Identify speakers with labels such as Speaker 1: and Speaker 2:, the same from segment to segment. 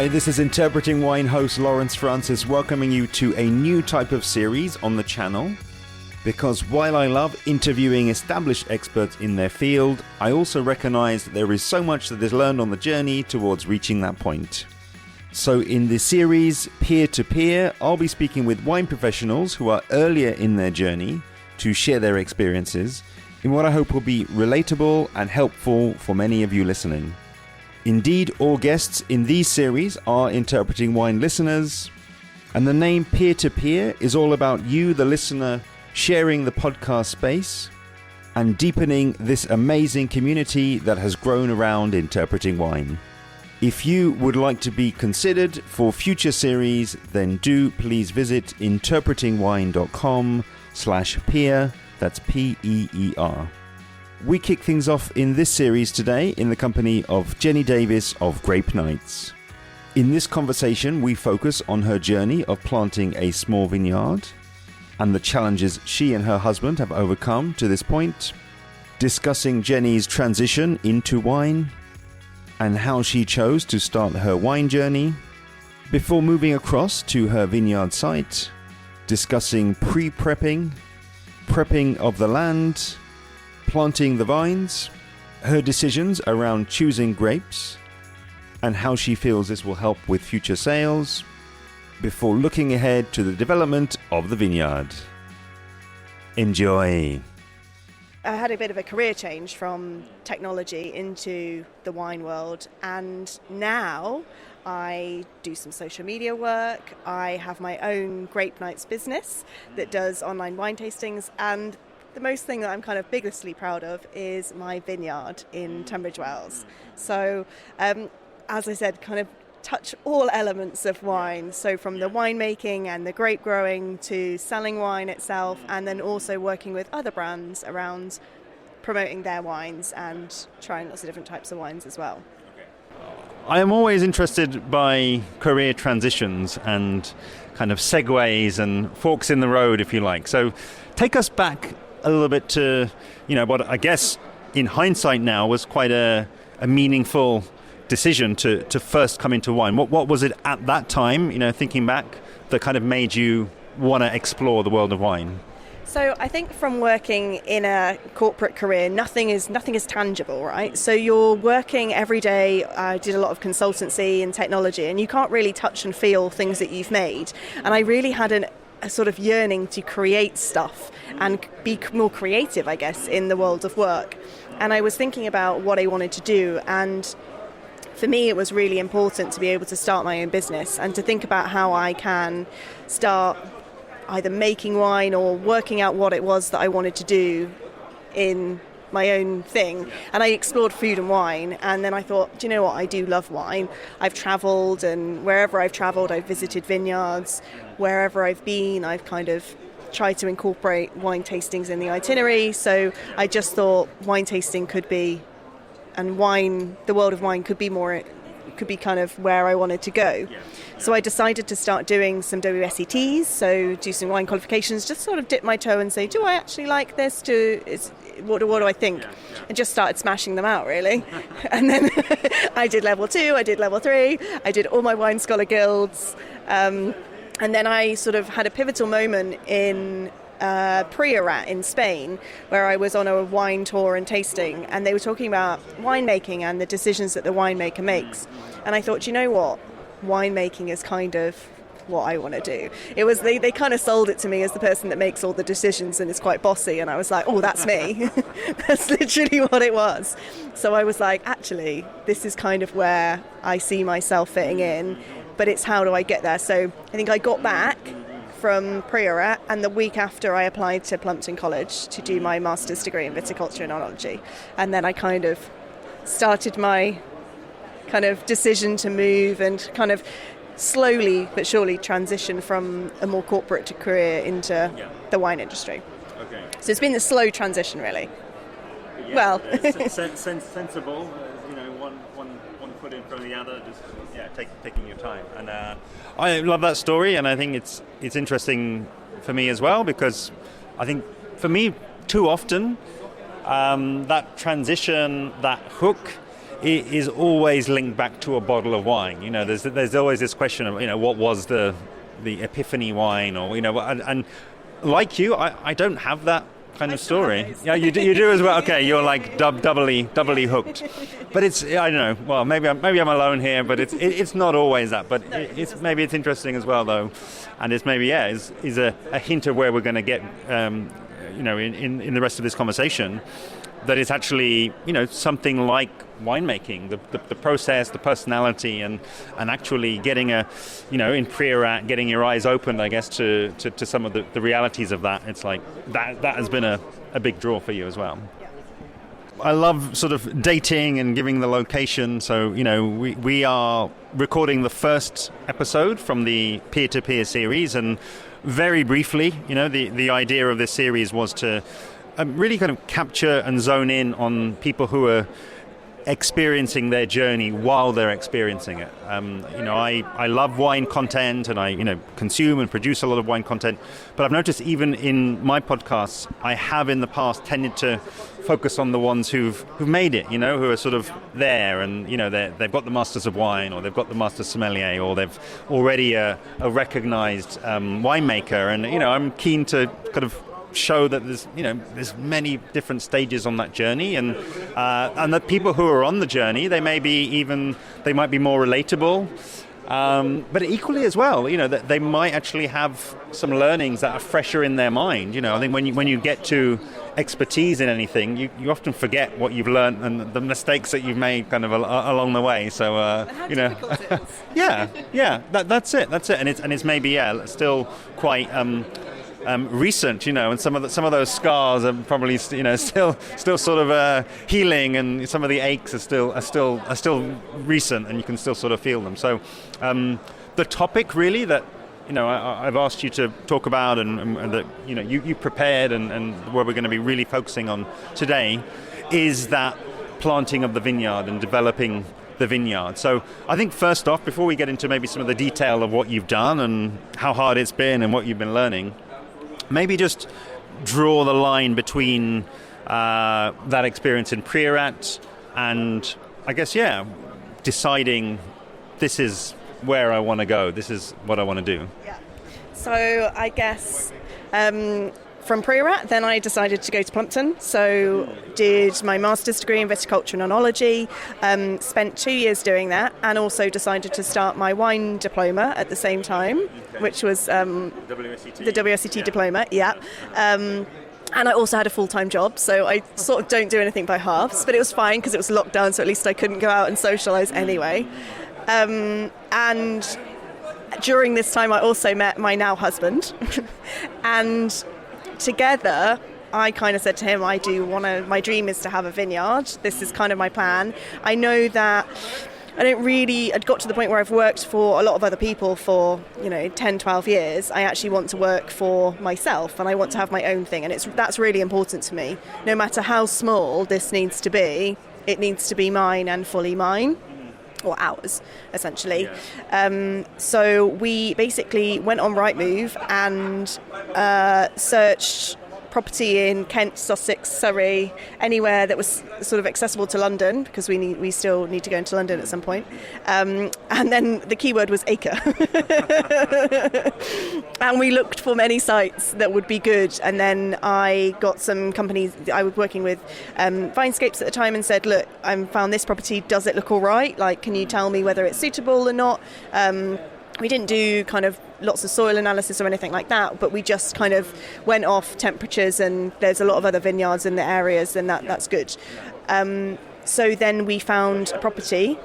Speaker 1: Hi, this is Interpreting Wine host Lawrence Francis welcoming you to a new type of series on the channel. Because while I love interviewing established experts in their field, I also recognize that there is so much that is learned on the journey towards reaching that point. So in this series, Peer to Peer, I'll be speaking with wine professionals who are earlier in their journey to share their experiences in what I hope will be relatable and helpful for many of you listening. Indeed, all guests in these series are Interpreting Wine listeners, and the name Peer to Peer is all about you, the listener, sharing the podcast space and deepening this amazing community that has grown around Interpreting Wine. If you would like to be considered for future series, then do please visit interpretingwine.com/peer, that's P-E-E-R. We kick things off in this series today in the company of Jenni Davis of Grape Nights. In this conversation, we focus on her journey of planting a small vineyard and the challenges she and her husband have overcome to this point, discussing Jenni's transition into wine and how she chose to start her wine journey, before moving across to her vineyard site, discussing pre-prepping, prepping of the land, planting the vines, her decisions around choosing grapes, and how she feels this will help with future sales, before looking ahead to the development of the vineyard. Enjoy.
Speaker 2: I had a bit of a career change from technology into the wine world, and now I do some social media work. I have my own Grape Nights business that does online wine tastings, and the most thing that I'm kind of biggestly proud of is my vineyard in Tunbridge Wells. So, as I said, kind of touch all elements of wine. So from the winemaking and the grape growing to selling wine itself, and then also working with other brands around promoting their wines and trying lots of different types of wines as well.
Speaker 1: I am always interested by career transitions and kind of segues and forks in the road, if you like. So take us back a little bit to, what I guess in hindsight now was quite a meaningful decision to first come into wine. What was it at that time, thinking back, that kind of made you want to explore the world of wine?
Speaker 2: So I think from working in a corporate career, nothing is tangible, right? So you're working every day. I did a lot of consultancy and technology, and you can't really touch and feel things that you've made. And I really had a sort of yearning to create stuff and be more creative, I guess, in the world of work. And I was thinking about what I wanted to do, and for me it was really important to be able to start my own business and to think about how I can start either making wine or working out what it was that I wanted to do in my own thing. And I explored food and wine, and then I thought, do you know what, I do love wine. I've travelled, and wherever I've travelled I've visited vineyards. Wherever I've been, I've kind of tried to incorporate wine tastings in the itinerary. So I just thought wine tasting could be, and wine, the world of wine could be kind of where I wanted to go. So I decided to start doing some WSETs, so do some wine qualifications, just sort of dip my toe and say, do I actually like this? What do I think? And just started smashing them out, really. And then I did level 2, I did level 3, I did all my wine scholar guilds. And then I sort of had a pivotal moment in Priorat in Spain, where I was on a wine tour and tasting, and they were talking about winemaking and the decisions that the winemaker makes. And I thought, you know what? Winemaking is kind of what I want to do. It was they kind of sold it to me as the person that makes all the decisions and is quite bossy, and I was like, oh, that's me. That's literally what it was. So I was like, actually, this is kind of where I see myself fitting in, but it's how do I get there? So I think I got back from Priorat, and the week after I applied to Plumpton College to do my master's degree in viticulture and oenology, and then I kind of started my kind of decision to move and kind of slowly but surely transition from a more corporate career into the wine industry.
Speaker 1: Okay.
Speaker 2: So it's been the slow transition, really.
Speaker 1: Yeah,
Speaker 2: well,
Speaker 1: sensible. One foot in front of the other. Just taking your time. And I love that story, and I think it's interesting for me as well, because I think for me too often that transition, that hook, is always linked back to a bottle of wine. There's always this question of, what was the epiphany wine, or, and like you, I don't have that kind of story. Yeah, you do as well. Okay, you're like doubly hooked. But it's, I don't know. Well, maybe I'm alone here, but it's not always that. But maybe it's interesting as well, though, and it's maybe is a hint of where we're going to get, in the rest of this conversation. That it's actually, something like winemaking, the process, the personality, and actually getting in pre-rat, getting your eyes opened, I guess, to some of the realities of that. It's like that has been a big draw for you as well. Yeah. I love sort of dating and giving the location. So, we are recording the first episode from the peer-to-peer series, and very briefly, the idea of this series was to really kind of capture and zone in on people who are experiencing their journey while they're experiencing it. I love wine content, and I consume and produce a lot of wine content, but I've noticed even in my podcasts I have in the past tended to focus on the ones who've made it, who are sort of there, and they've got the Masters of Wine, or they've got the Master Sommelier, or they've already a recognized winemaker, and I'm keen to kind of show that there's many different stages on that journey, and that people who are on the journey, they might be more relatable, but equally as well, that they might actually have some learnings that are fresher in their mind. I think when you get to expertise in anything, you often forget what you've learned and the mistakes that you've made kind of along the way. So that's it, and it's maybe still quite recent, and some of those scars are probably still sort of healing, and some of the aches are still recent, and you can still sort of feel them. So the topic really that I've asked you to talk about, and that you prepared, and where we're going to be really focusing on today, is that planting of the vineyard and developing the vineyard. So I think first off, before we get into maybe some of the detail of what you've done and how hard it's been and what you've been learning, maybe just draw the line between that experience in pre-rat and, I guess, deciding this is where I want to go, this is what I want to do.
Speaker 2: Yeah. So I guess from pre-rat, then I decided to go to Plumpton. So did my master's degree in viticulture and enology, spent 2 years doing that, and also decided to start my wine diploma at the same time, which was the WSET diploma, and I also had a full-time job, so I sort of don't do anything by halves, but it was fine because it was lockdown, so at least I couldn't go out and socialise anyway. And during this time I also met my now husband, and together I kind of said to him, my dream is to have a vineyard. This is kind of my plan. I know that I'd got to the point where I've worked for a lot of other people for 10, 12 years. I actually want to work for myself, and I want to have my own thing, and that's really important to me. No matter how small this needs to be, it needs to be mine and fully mine, or ours, essentially. Yeah. So we basically went on Rightmove and searched property in Kent, Sussex, Surrey, anywhere that was sort of accessible to London, because we still need to go into London at some point. And then the keyword was acre. And we looked for many sites that would be good. And then I got some companies, I was working with Vinescapes at the time, and said, look, I found this property, does it look all right? Like, can you tell me whether it's suitable or not? We didn't do kind of lots of soil analysis or anything like that, but we just kind of went off temperatures, and there's a lot of other vineyards in the areas, and that's good. So then we found a property,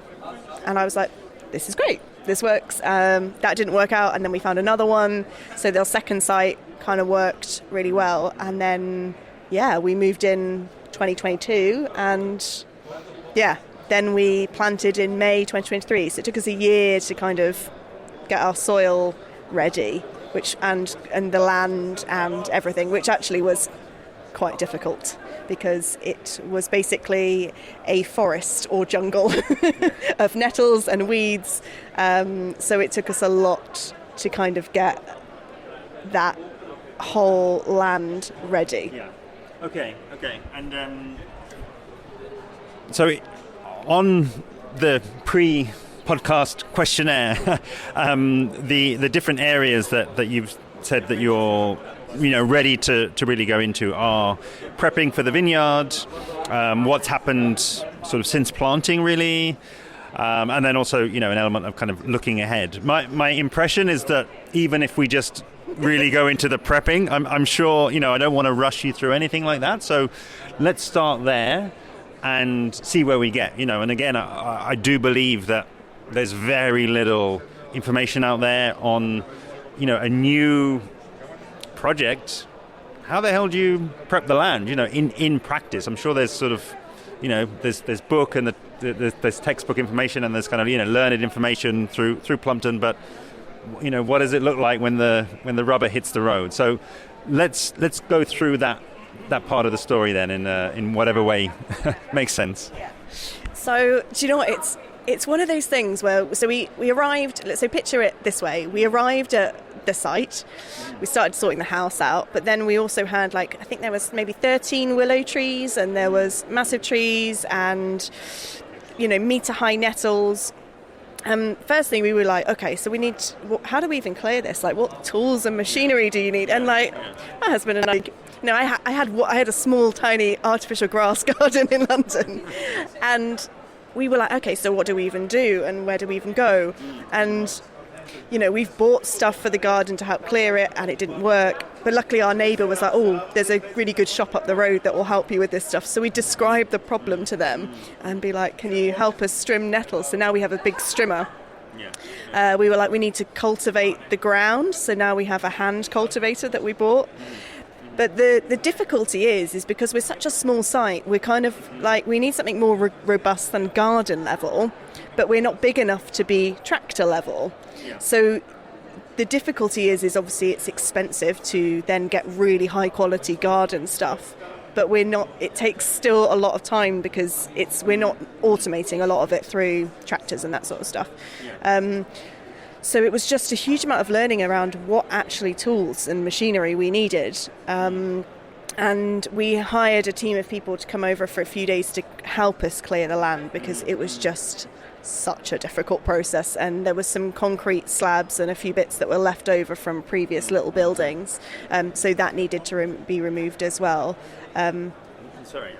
Speaker 2: and I was like, this is great, this works. That didn't work out, and then we found another one. So the second site kind of worked really well, and then we moved in 2022, and then we planted in May 2023. So it took us a year to kind of get our soil ready, and the land and everything, which actually was quite difficult because it was basically a forest or jungle of nettles and weeds. So it took us a lot to kind of get that whole land ready.
Speaker 1: Yeah. Okay. And so on the pre-podcast questionnaire, the different areas that you've said that you're ready to really go into are prepping for the vineyard, what's happened sort of since planting really, and then also an element of kind of looking ahead. My impression is that even if we just really go into the prepping, I'm sure I don't want to rush you through anything like that, so let's start there and see where we get. And again, I do believe that there's very little information out there on a new project. How the hell do you prep the land in practice? I'm sure there's sort of there's book and there's textbook information, and there's kind of learned information through Plumpton, but what does it look like when the rubber hits the road? So let's go through that part of the story then in whatever way makes sense.
Speaker 2: Yeah. So do you know what, it's one of those things where we arrived, let's say picture it this way, we arrived at the site, we started sorting the house out, but then we also had I think there was maybe 13 willow trees, and there was massive trees and meter high nettles. Firstly, we were like, okay, so we need, how do we even clear this? What tools and machinery do you need? And my husband and I had a small, tiny artificial grass garden in London, and we were like, okay, so what do we even do, and where do we even go? And we've bought stuff for the garden to help clear it, and it didn't work. But luckily our neighbour was like, oh, there's a really good shop up the road that will help you with this stuff. So we described the problem to them and be like, can you help us trim nettles? So now we have a big strimmer. Yeah. We were like, we need to cultivate the ground. So now we have a hand cultivator that we bought. But the difficulty is because we're such a small site, we're kind of we need something more robust than garden level, but we're not big enough to be tractor level. Yeah. So the difficulty is obviously it's expensive to then get really high quality garden stuff, but it takes still a lot of time because we're not automating a lot of it through tractors and that sort of stuff. Yeah. So it was just a huge amount of learning around what actually tools and machinery we needed. And we hired a team of people to come over for a few days to help us clear the land because it was just such a difficult process. And there was some concrete slabs and a few bits that were left over from previous little buildings. So that needed to be removed as well.
Speaker 1: Sorry,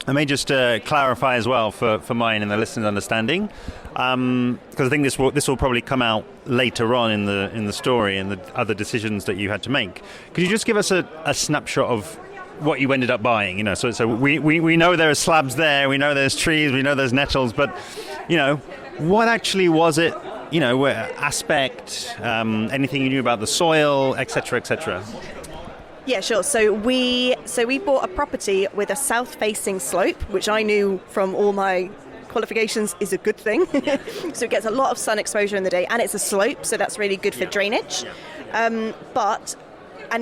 Speaker 1: I may just clarify as well for mine and the listeners' understanding, because I think this will probably come out later on in the story and the other decisions that you had to make. Could you just give us a snapshot of what you ended up buying? So we know there are slabs there, we know there's trees, we know there's nettles, but what actually was it? Aspect, anything you knew about the soil, etc., etc.
Speaker 2: Yeah, sure. So we bought a property with a south-facing slope, which I knew from all my qualifications is a good thing. So it gets a lot of sun exposure in the day, and it's a slope, so that's really good for drainage. And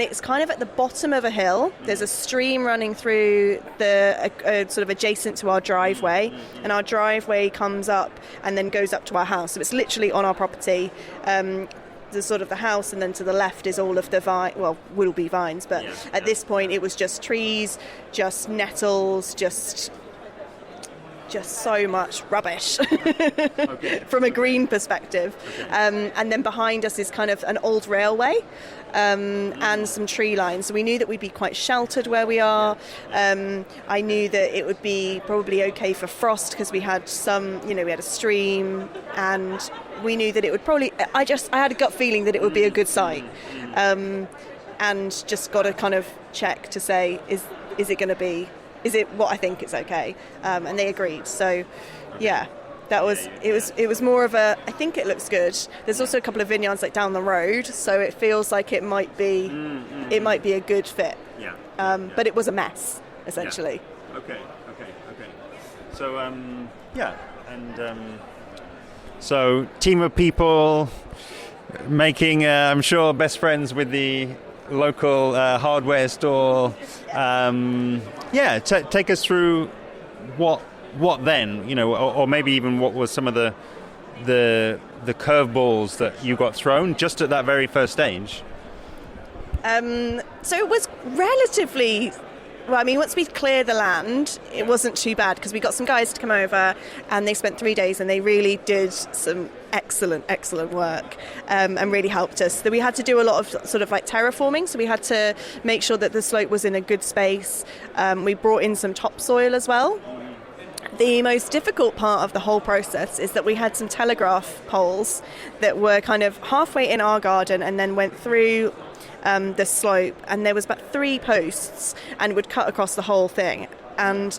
Speaker 2: it's kind of at the bottom of a hill. There's a stream running through sort of adjacent to our driveway, and our driveway comes up and then goes up to our house. So it's literally on our property. The sort of the house, and then to the left is all of the will be vines, but at this point it was just trees, just nettles, just so much rubbish from a green perspective. And then behind us is kind of an old railway and some tree lines. So we knew that we'd be quite sheltered where we are. I knew that it would be probably okay for frost because we had we had a stream, and we knew that it would probably, I had a gut feeling that it would be a good site. And just got to kind of check to say, is it going to be, is it what I think it's okay? And they agreed. So, yeah, it was more of a, I think it looks good. There's also a couple of vineyards down the road, so it feels like it might be a good fit. Yeah. But it was a mess, essentially.
Speaker 1: Yeah. Okay. So, so team of people making, I'm sure, best friends with the local hardware store. Take us through what then, or maybe even what was some of the curveballs that you got thrown just at that very first stage.
Speaker 2: So it was relatively Well, I mean, once we cleared the land, it wasn't too bad because we got some guys to come over and they spent 3 days and they really did some excellent work and really helped us. So we had to do a lot of sort of like terraforming, so we had to make sure that the slope was in a good space. We brought in some topsoil as well. The most difficult part of the whole process is that we had some telegraph poles that were kind of halfway in our garden and then went through the slope, and there was about 3 posts and would cut across the whole thing. And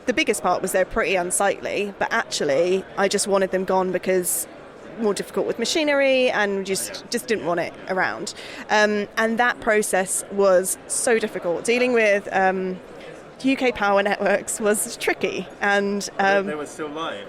Speaker 2: the biggest part was they're pretty unsightly, but actually I just wanted them gone because more difficult with machinery and just didn't want it around. And that process was so difficult. Dealing with UK power networks was tricky. And
Speaker 1: they were still live?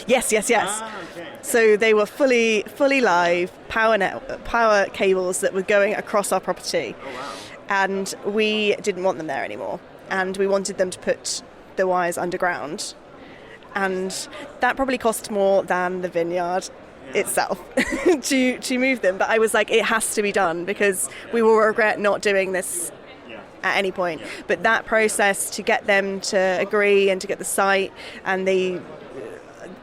Speaker 2: Yes.
Speaker 1: Ah, okay.
Speaker 2: So they were fully live power cables that were going across our property.
Speaker 1: Oh, wow.
Speaker 2: And we didn't want them there anymore. And we wanted them to put the wires underground. And that probably cost more than the vineyard itself to move them. But I was like, it has to be done because we will regret not doing this at any point. But that process to get them to agree and to get the site and they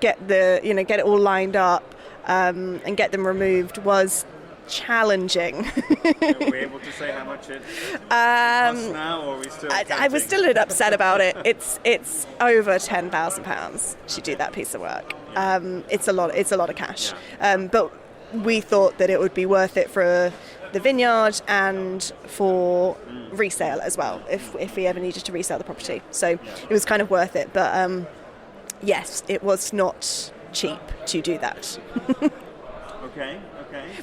Speaker 2: get it all lined up and get them removed was challenging.
Speaker 1: Are we able to say how much it costs now, or are we still?
Speaker 2: I was still a bit upset about it. It's over £10,000 to do that piece of work. It's a lot of cash. But we thought that it would be worth it for the vineyard and for resale as well, if we ever needed to resell the property. So it was kind of worth it. But yes, it was not cheap to do that.
Speaker 1: Okay.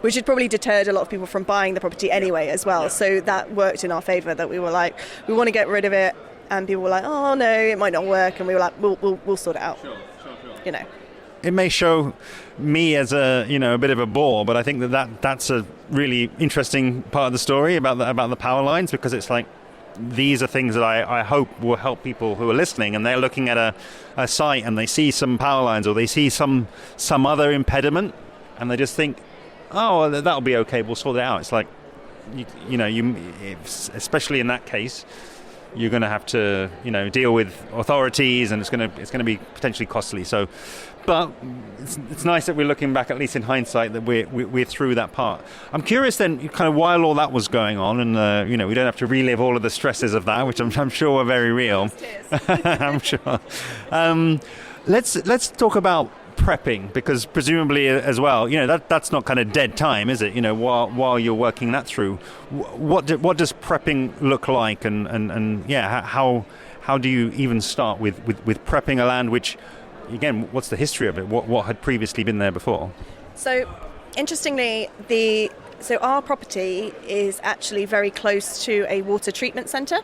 Speaker 2: Which had probably deterred a lot of people from buying the property anyway as well. So that worked in our favour, that we were like, we want to get rid of it, and people were like, oh no, it might not work, and we were like, we'll sort it out.
Speaker 1: Sure.
Speaker 3: It may show me as a bit of a bore, but I think that's a really interesting part of the story about the power lines, because it's like these are things that I hope will help people who are listening, and they're looking at a site and they see some power lines or they see some other impediment, and they just think, oh, that'll be okay, we'll sort it out. It's like, especially in that case, you're going to have to deal with authorities, and it's going to be potentially costly. So, but it's nice that we're looking back, at least in hindsight, that we're through that part. I'm curious then, kind of while all that was going on, and we don't have to relive all of the stresses of that, which I'm sure were very real. I'm sure. Let's talk about prepping, because presumably as well, that's not kind of dead time, is it? While you're working that through, what does prepping look like, and how do you even start with prepping a land, which, again, what's the history of it? What had previously been there before?
Speaker 2: So, interestingly, our property is actually very close to a water treatment centre.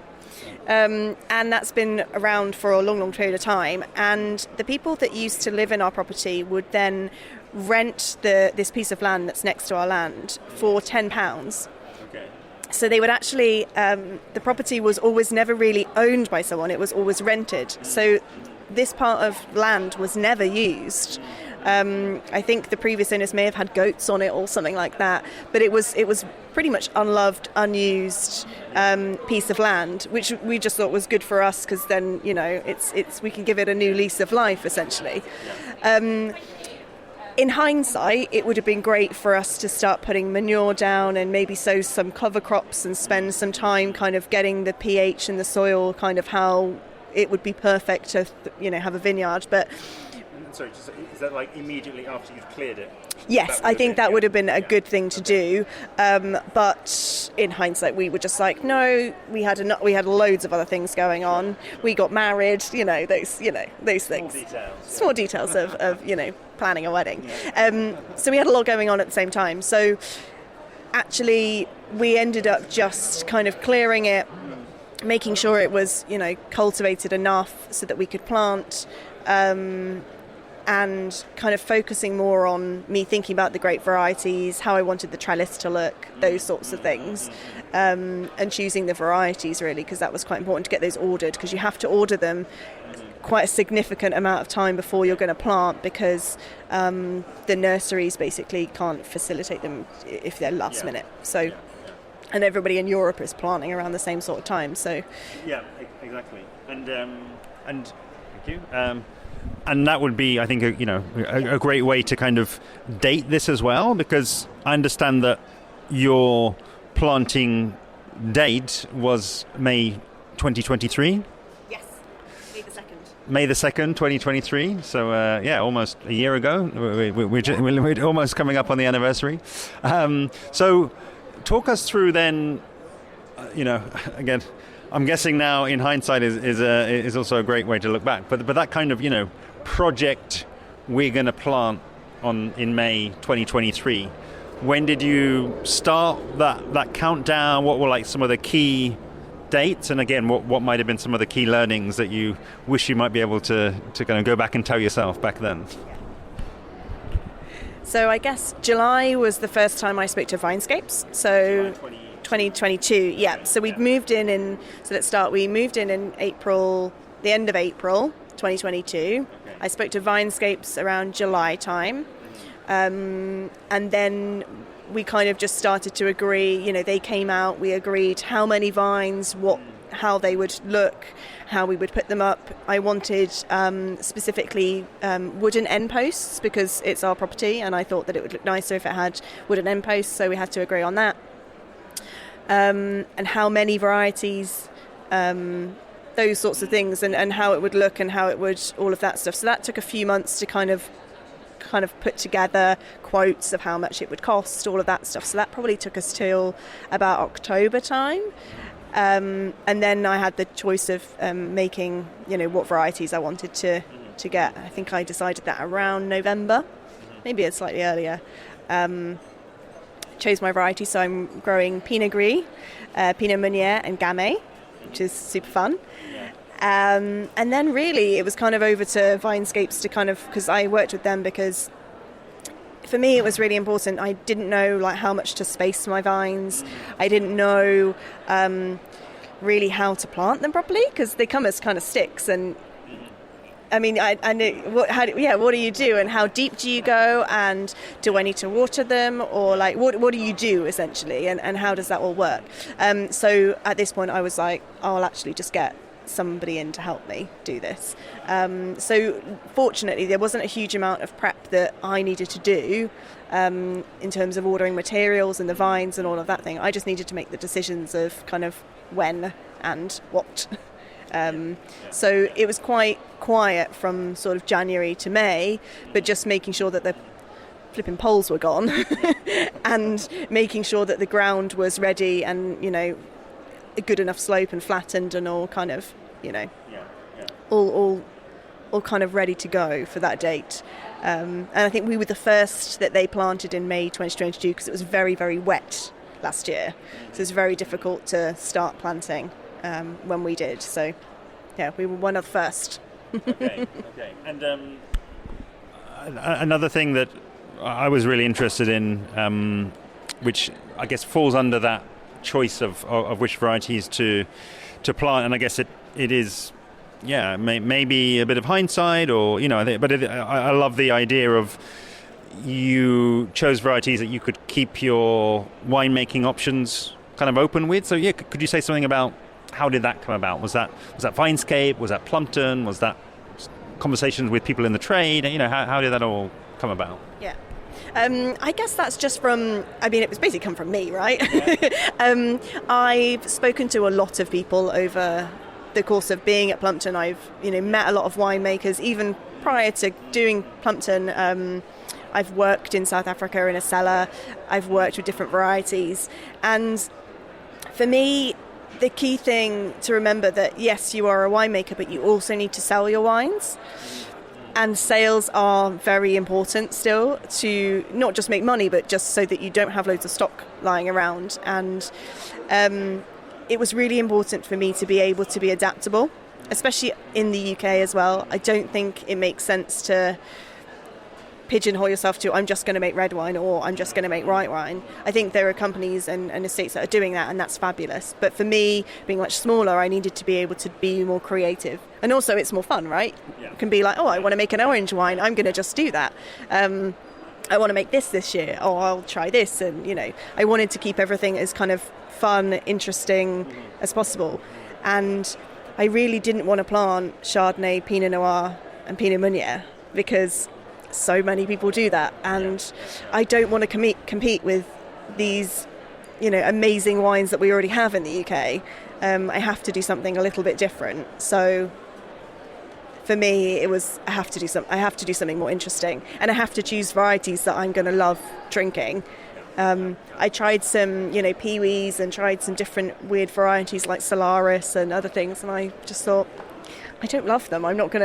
Speaker 2: And that's been around for a long period of time. And the people that used to live in our property would then rent this piece of land that's next to our land for £10.
Speaker 1: Okay.
Speaker 2: So they would actually, the property was always never really owned by someone, it was always rented. So this part of land was never used. I think the previous owners may have had goats on it or something like that, but it was pretty much unloved, unused piece of land, which we just thought was good for us, because then it's we can give it a new lease of life essentially. In hindsight, it would have been great for us to start putting manure down and maybe sow some cover crops and spend some time kind of getting the pH in the soil, kind of how it would be perfect to have a vineyard, but.
Speaker 1: Sorry, is that like immediately after you've cleared it?
Speaker 2: Yes, I think that would have been a good thing to do. But in hindsight, we were just like, no, we had loads of other things going on. We got married, those things. Small details of planning a wedding. So we had a lot going on at the same time. So actually, we ended up just kind of clearing it, making sure it was, cultivated enough so that we could plant. And kind of focusing more on me thinking about the grape varieties, how I wanted the trellis to look, those sorts of things, and choosing the varieties really, because that was quite important to get those ordered, because you have to order them quite a significant amount of time before you're going to plant, because the nurseries basically can't facilitate them if they're last minute. So and everybody in Europe is planting around the same sort of time. So
Speaker 3: yeah, exactly. And thank you. And that would be, I think, a great way to kind of date this as well, because I understand that your planting date was May 2023.
Speaker 2: yes, May the 2nd.
Speaker 3: May the 2nd, 2023. So, almost a year ago. We're almost coming up on the anniversary. So talk us through then, again, I'm guessing now in hindsight is also a great way to look back. But that kind of, project we're going to plant in May 2023. When did you start that countdown? What were like some of the key dates? And again, what might have been some of the key learnings that you wish you might be able to kind of go back and tell yourself back then?
Speaker 2: So I guess July was the first time I spoke to Vinescapes. So 2022, yeah. So we'd moved in so let's start. We moved in April, the end of April 2022. Okay. I spoke to Vinescapes around July time. And then we kind of just started to agree, they came out, we agreed how many vines, how they would look, how we would put them up. I wanted specifically wooden end posts because it's our property, and I thought that it would look nicer if it had wooden end posts, so we had to agree on that. And how many varieties, those sorts of things, and how it would look and how it would, all of that stuff. So that took a few months to kind of put together quotes of how much it would cost, all of that stuff. So that probably took us till about October time. And then I had the choice of making, what varieties I wanted to get. I think I decided that around November, maybe it's slightly earlier. Chose my variety, so I'm growing Pinot Gris, Pinot Meunier and Gamay, which is super fun. And then really it was kind of over to Vinescapes to because I worked with them because for me it was really important. I didn't know how much to space my vines. I didn't know really how to plant them properly because they come as kind of sticks, and I mean I knew what do you do and how deep do you go, and do I need to water them, or what do you do essentially, and how does that all work? So at this point I was like, I'll actually just get somebody in to help me do this. So fortunately there wasn't a huge amount of prep that I needed to do in terms of ordering materials and the vines and all of that thing. I just needed to make the decisions of kind of when and what. So it was quite quiet from sort of January to May, but just making sure that the flipping poles were gone and making sure that the ground was ready and a good enough slope and flattened and all kind of, all kind of ready to go for that date. And I think we were the first that they planted in May 2022 because it was very, very wet last year. So it was very difficult to start planting when we did. So, yeah, we were one of the first.
Speaker 3: Okay. And another thing that I was really interested in, which I guess falls under that choice of which varieties to plant, and I guess it is maybe a bit of hindsight, or I love the idea of you chose varieties that you could keep your winemaking options kind of open with. So could you say something about how did that come about? Was that Vinescape? Was that Plumpton? Was that conversations with people in the trade? How did that all come about?
Speaker 2: Yeah. I guess that's just it was basically come from me, right? Yeah. I've spoken to a lot of people over the course of being at Plumpton. I've, met a lot of winemakers. Even prior to doing Plumpton, I've worked in South Africa in a cellar. I've worked with different varieties. And for me, the key thing to remember that, yes, you are a winemaker, but you also need to sell your wines. And sales are very important still to not just make money, but just so that you don't have loads of stock lying around. And it was really important for me to be able to be adaptable, especially in the UK as well. I don't think it makes sense to pigeonhole yourself to, I'm just going to make red wine or I'm just going to make white wine. I think there are companies and estates that are doing that, and that's fabulous. But for me, being much smaller, I needed to be able to be more creative. And also it's more fun, right? Yeah. You can be like, I want to make an orange wine. I'm going to just do that. I want to make this year. Oh, I'll try this. And, I wanted to keep everything as kind of fun, interesting as possible. And I really didn't want to plant Chardonnay, Pinot Noir and Pinot Meunier because so many people do that. And I don't want to compete with these, amazing wines that we already have in the UK. I have to do something a little bit different. So for me, it was I have to do something more interesting, and I have to choose varieties that I'm going to love drinking. I tried some, peewees and tried some different weird varieties like Solaris and other things, and I just thought, I don't love them. I've got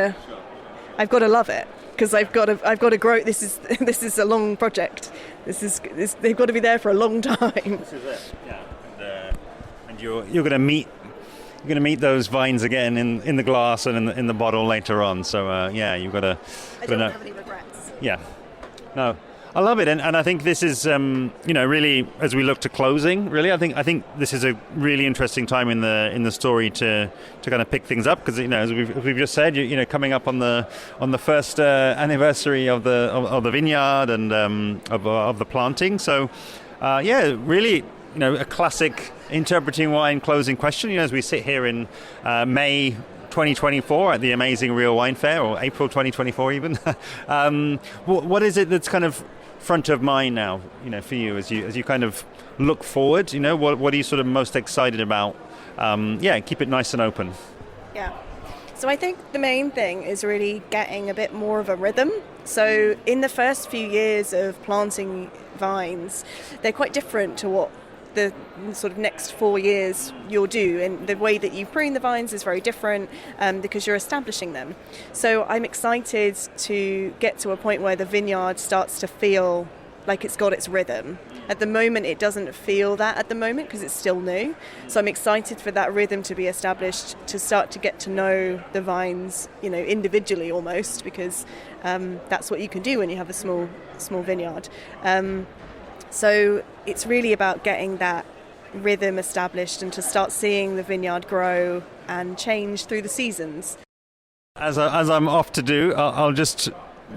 Speaker 2: to love it because I've got to grow. This is a long project. They've got to be there for a long time.
Speaker 3: This is it. Yeah, and you're going to meet. You're going to meet those vines again in the glass and in the bottle later on. So you've got to.
Speaker 2: I don't have any regrets.
Speaker 3: Yeah, no, I love it, and I think this is really as we look to closing. Really, I think this is a really interesting time in the story to kind of pick things up because as we've just said, coming up on the first anniversary of the vineyard and of the planting. So really. A classic interpreting wine closing question. As we sit here in May 2024 at the Amazing Real Wine Fair, or April 2024 even. What is it that's kind of front of mind now? For you as you kind of look forward. What are you sort of most excited about? Keep it nice and open.
Speaker 2: Yeah. So I think the main thing is really getting a bit more of a rhythm. So in the first few years of planting vines, they're quite different to what the sort of next 4 years you'll do, and the way that you prune the vines is very different because you're establishing them. So I'm excited to get to a point where the vineyard starts to feel like it's got its rhythm. At the moment it doesn't feel that at the moment because it's still new, so I'm excited for that rhythm to be established, to start to get to know the vines individually almost, because that's what you can do when you have a small vineyard. So it's really about getting that rhythm established and to start seeing the vineyard grow and change through the seasons.
Speaker 3: As I'm off to do, I'll just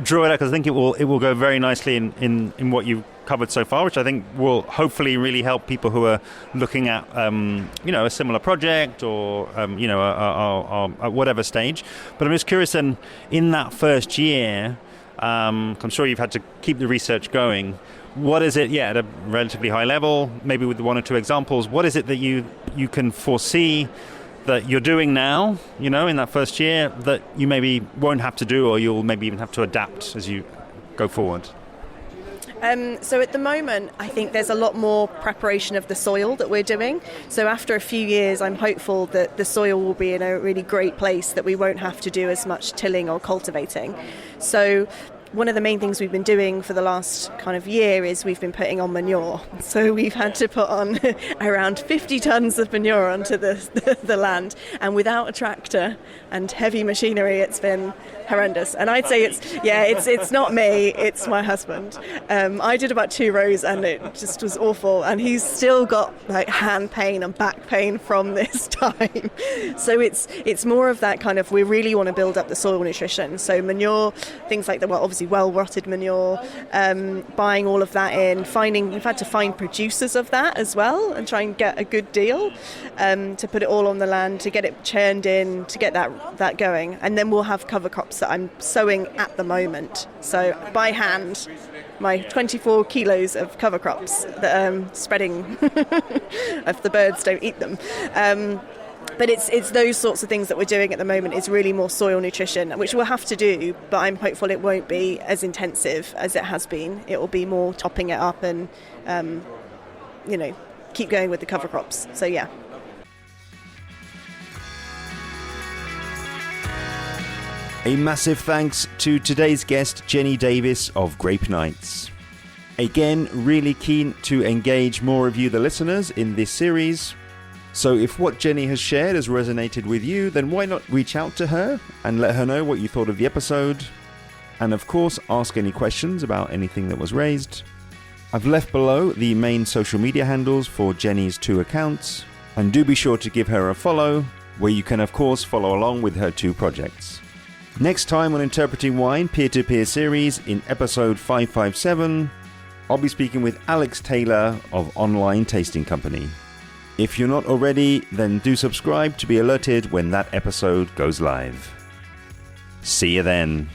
Speaker 3: draw it out because I think it will go very nicely in what you've covered so far, which I think will hopefully really help people who are looking at a similar project or at whatever stage. But I'm just curious, then, in that first year, I'm sure you've had to keep the research going. What is it, at a relatively high level, maybe with one or two examples, what is it that you can foresee that you're doing now, in that first year, that you maybe won't have to do, or you'll maybe even have to adapt as you go forward?
Speaker 2: So at the moment, I think there's a lot more preparation of the soil that we're doing. So after a few years, I'm hopeful that the soil will be in a really great place, that we won't have to do as much tilling or cultivating. So one of the main things we've been doing for the last kind of year is we've been putting on manure. So we've had to put on around 50 tons of manure onto the land, and without a tractor and heavy machinery, it's been horrendous. And I'd say it's not me, it's my husband. I did about 2 rows and it just was awful, and he's still got like hand pain and back pain from this time. So it's more of that kind of, we really want to build up the soil nutrition. So manure, things like obviously well-rotted manure, buying all of that in, we've had to find producers of that as well and try and get a good deal to put it all on the land, to get it churned in, to get that going. And then we'll have cover crops that I'm sowing at the moment. So by hand, my 24 kilos of cover crops that I'm spreading if the birds don't eat them. But it's those sorts of things that we're doing at the moment. Is really more soil nutrition, which we'll have to do, but I'm hopeful it won't be as intensive as it has been. It will be more topping it up and, keep going with the cover crops. So, yeah.
Speaker 1: A massive thanks to today's guest, Jenni Davis of Grape Nights. Again, really keen to engage more of you, the listeners, in this series. So if what Jenni has shared has resonated with you, then why not reach out to her and let her know what you thought of the episode. And of course, ask any questions about anything that was raised. I've left below the main social media handles for Jenni's 2 accounts. And do be sure to give her a follow, where you can of course follow along with her 2 projects. Next time on Interpreting Wine Peer-to-Peer Series in episode 557, I'll be speaking with Alex Taylor of Online Tasting Company. If you're not already, then do subscribe to be alerted when that episode goes live. See you then.